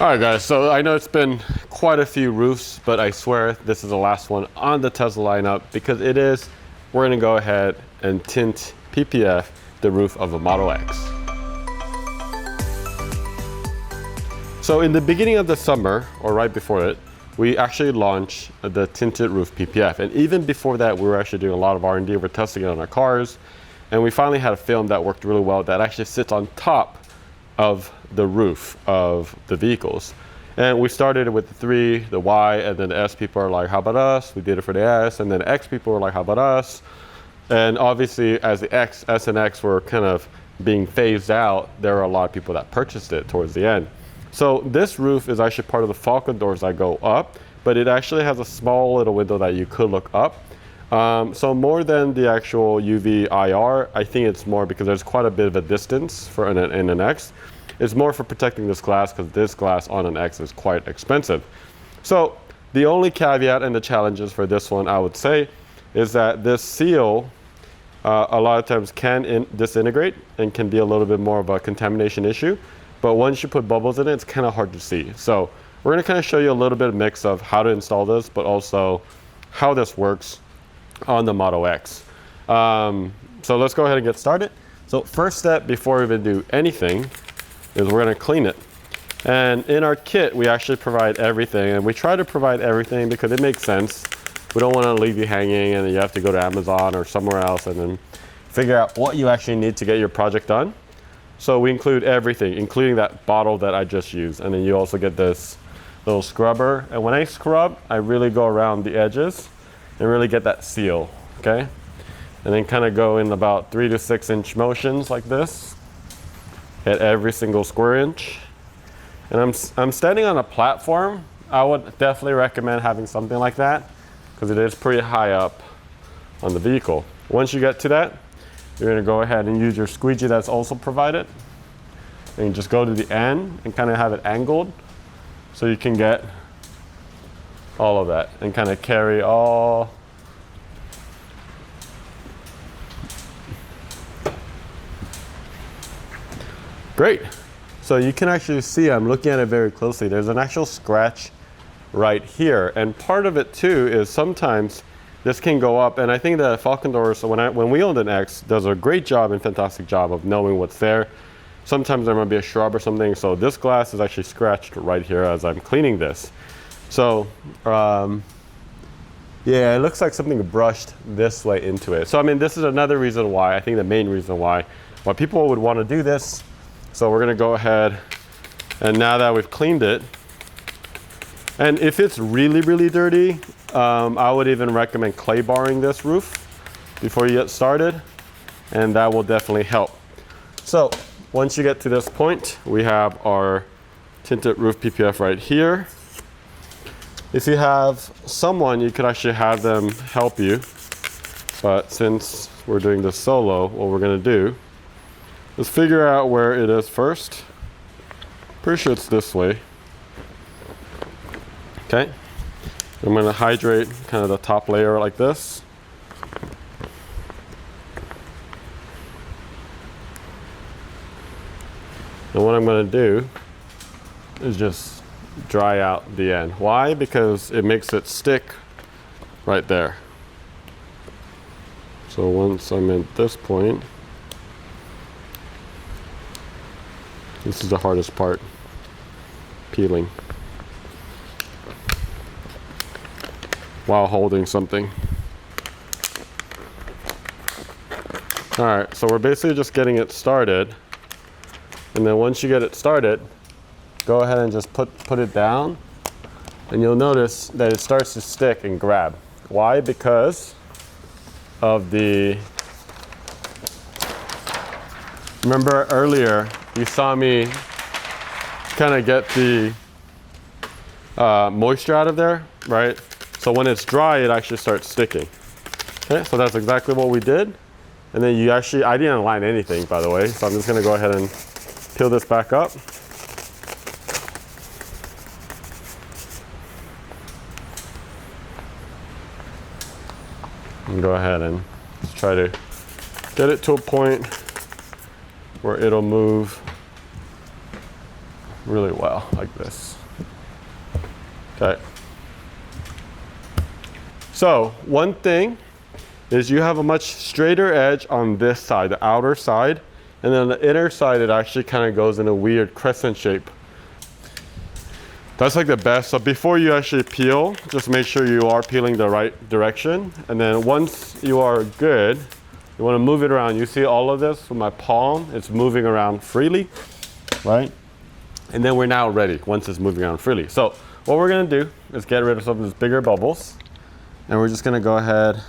All right, guys, so I know it's been quite a few roofs, but I swear this is the last one on the Tesla lineup because we're gonna go ahead and tint PPF the roof of a Model X. So in the beginning of the summer, or right before it, we actually launched the tinted roof PPF. And even before that, we were actually doing a lot of R&D. We're testing it on our cars. And we finally had a film that worked really well that actually sits on top of the roof of the vehicles. And we started with the 3, the Y, and then the S people are like, how about us? We did it for the S, and then the X people were like, how about us? And obviously, as the S and X were kind of being phased out, there were a lot of people that purchased it towards the end. So this roof is actually part of the Falcon doors that go up, but it actually has a small little window that you could look up. So more than the actual UV IR, I think it's more because there's quite a bit of a distance for in an X. It's more for protecting this glass because this glass on an X is quite expensive. So the only caveat and the challenges for this one, I would say, is that this seal a lot of times can disintegrate and can be a little bit more of a contamination issue. But once you put bubbles in it, it's kind of hard to see. So we're going to kind of show you a little bit of mix of how to install this, but also how this works on the Model X. So let's go ahead and get started. So first step before we even do anything is we're going to clean it. And in our kit, we actually provide everything. And we try to provide everything because it makes sense. We don't want to leave you hanging and you have to go to Amazon or somewhere else and then figure out what you actually need to get your project done. So we include everything, including that bottle that I just used. And then you also get this little scrubber. And when I scrub, I really go around the edges and really get that seal, okay? And then kind of go in about 3 to 6 inch motions like this at every single square inch. And I'm standing on a platform. I would definitely recommend having something like that because it is pretty high up on the vehicle. Once you get to that, you're gonna go ahead and use your squeegee that's also provided. And you just go to the end and kind of have it angled so you can get all of that and kind of carry all. Great. So you can actually see, I'm looking at it very closely, there's an actual scratch right here. And part of it too is sometimes this can go up, and I think that Falcon doors, so when we owned an X, does a great job and fantastic job of knowing what's there. Sometimes there might be a shrub or something, so this glass is actually scratched right here as I'm cleaning this. So, yeah, it looks like something brushed this way into it. So, I mean, this is another reason why, I think the main reason why people would want to do this. So we're gonna go ahead, and now that we've cleaned it, and if it's really, really dirty, I would even recommend clay barring this roof before you get started, and that will definitely help. So once you get to this point, we have our tinted roof PPF right here. If you have someone, you could actually have them help you, but since we're doing this solo, what we're gonna do is figure out where it is first. Pretty sure it's this way. Okay. I'm going to hydrate kind of the top layer like this. And what I'm going to do is just dry out the end. Why? Because it makes it stick right there. So once I'm at this point, this is the hardest part, peeling while holding something. All right, so we're basically just getting it started. And then once you get it started, go ahead and just put it down. And you'll notice that it starts to stick and grab. Why? Because of remember earlier, you saw me kind of get the moisture out of there, right? So when it's dry, it actually starts sticking. Okay, so that's exactly what we did. And then I didn't line anything, by the way, so I'm just gonna go ahead and peel this back up. And go ahead and just try to get it to a point where it'll move really well, like this. Okay. So one thing is you have a much straighter edge on this side, the outer side, and then the inner side, it actually kind of goes in a weird crescent shape. That's like the best. So before you actually peel, just make sure you are peeling the right direction. And then once you are good, you want to move it around. You see all of this with my palm, it's moving around freely, right? And then we're now ready once it's moving around freely. So what we're going to do is get rid of some of these bigger bubbles. And we're just going to go ahead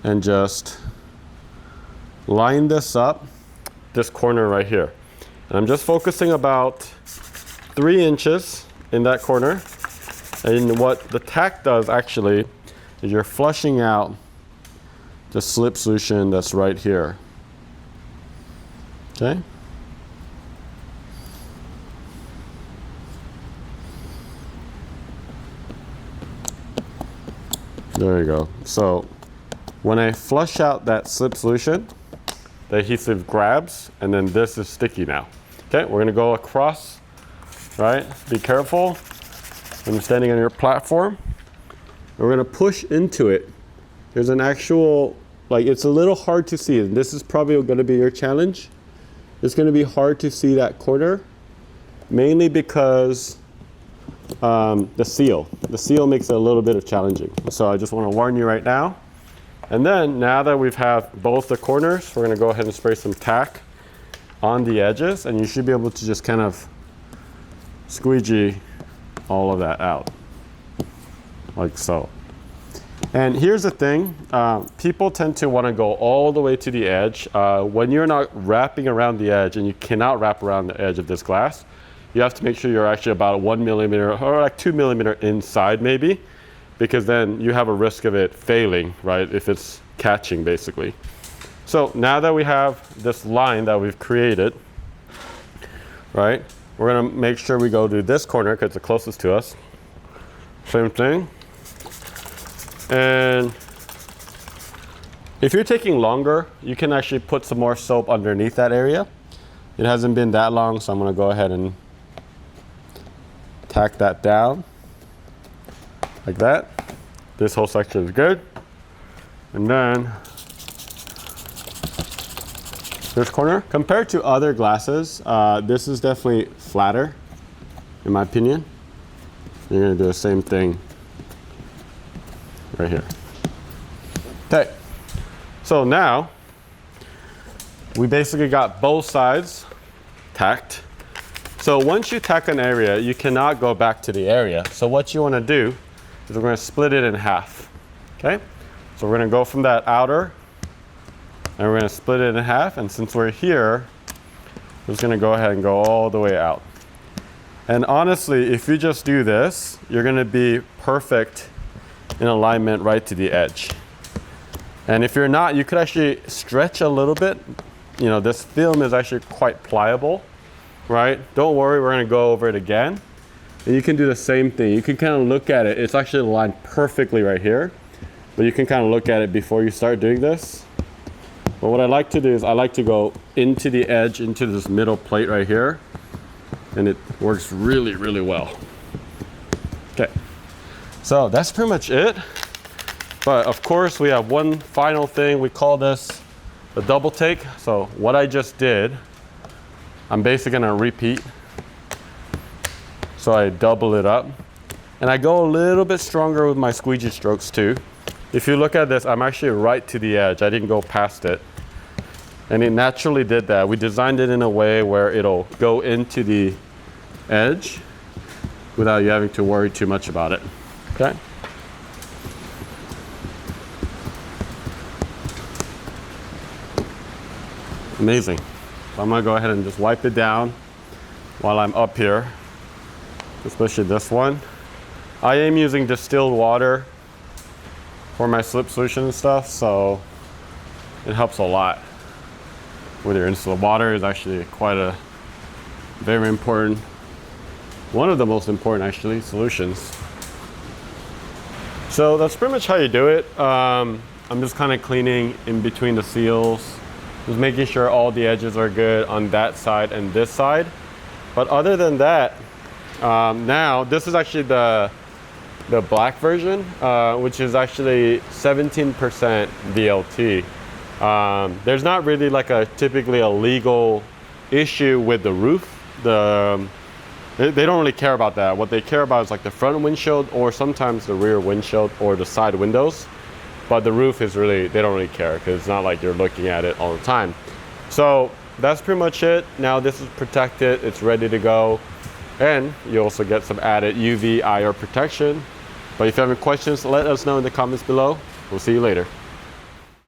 and just line this up, this corner right here. And I'm just focusing about 3 inches in that corner. And what the tack does actually is you're flushing out the slip solution that's right here. Okay? There you go. So when I flush out that slip solution, the adhesive grabs, and then this is sticky now. Okay, we're gonna go across, right? Be careful when you're standing on your platform. We're gonna push into it. There's an actual, like, it's a little hard to see. This is probably gonna be your challenge. It's gonna be hard to see that corner, mainly because the seal makes it a little bit of challenging. So I just want to warn you right now. And then now that we've had both the corners, we're going to go ahead and spray some tack on the edges, and you should be able to just kind of squeegee all of that out, like so. And here's the thing, people tend to want to go all the way to the edge. When you're not wrapping around the edge, and you cannot wrap around the edge of this glass, you have to make sure you're actually about 1 millimeter or like 2 millimeter inside maybe, because then you have a risk of it failing, right? If it's catching basically. So now that we have this line that we've created, right? We're gonna make sure we go to this corner because it's the closest to us. Same thing. And if you're taking longer, you can actually put some more soap underneath that area. It hasn't been that long, so I'm gonna go ahead and tack that down like that. This whole section is good. And then this corner, compared to other glasses, this is definitely flatter in my opinion. You're gonna do the same thing right here. Okay, so now we basically got both sides tacked. So once you tack an area, you cannot go back to the area. So what you want to do is we're going to split it in half. Okay? So we're going to go from that outer, and we're going to split it in half. And since we're here, we're just going to go ahead and go all the way out. And honestly, if you just do this, you're going to be perfect in alignment right to the edge. And if you're not, you could actually stretch a little bit. You know, this film is actually quite pliable. Right? Don't worry, we're going to go over it again. And you can do the same thing. You can kind of look at it. It's actually aligned perfectly right here. But you can kind of look at it before you start doing this. But what I like to do is I like to go into the edge, into this middle plate right here. And it works really, really well. Okay. So that's pretty much it. But of course, we have one final thing. We call this the double take. So what I just did, I'm basically gonna repeat. So I double it up. And I go a little bit stronger with my squeegee strokes too. If you look at this, I'm actually right to the edge. I didn't go past it. And it naturally did that. We designed it in a way where it'll go into the edge without you having to worry too much about it. Okay? Amazing. So I'm gonna go ahead and just wipe it down while I'm up here, especially this one. I am using distilled water for my slip solution and stuff, so it helps a lot with your install. Water is actually quite a very important, one of the most important actually, solutions. So that's pretty much how you do it. I'm just kind of cleaning in between the seals, just making sure all the edges are good on that side and this side. But other than that, now this is actually the black version, which is actually 17% VLT. There's not really like typically a legal issue with the roof. They don't really care about that. What they care about is like the front windshield or sometimes the rear windshield or the side windows. But the roof is really, they don't really care because it's not like you're looking at it all the time. So that's pretty much it. Now this is protected, it's ready to go. And you also get some added UV IR protection. But if you have any questions, let us know in the comments below. We'll see you later.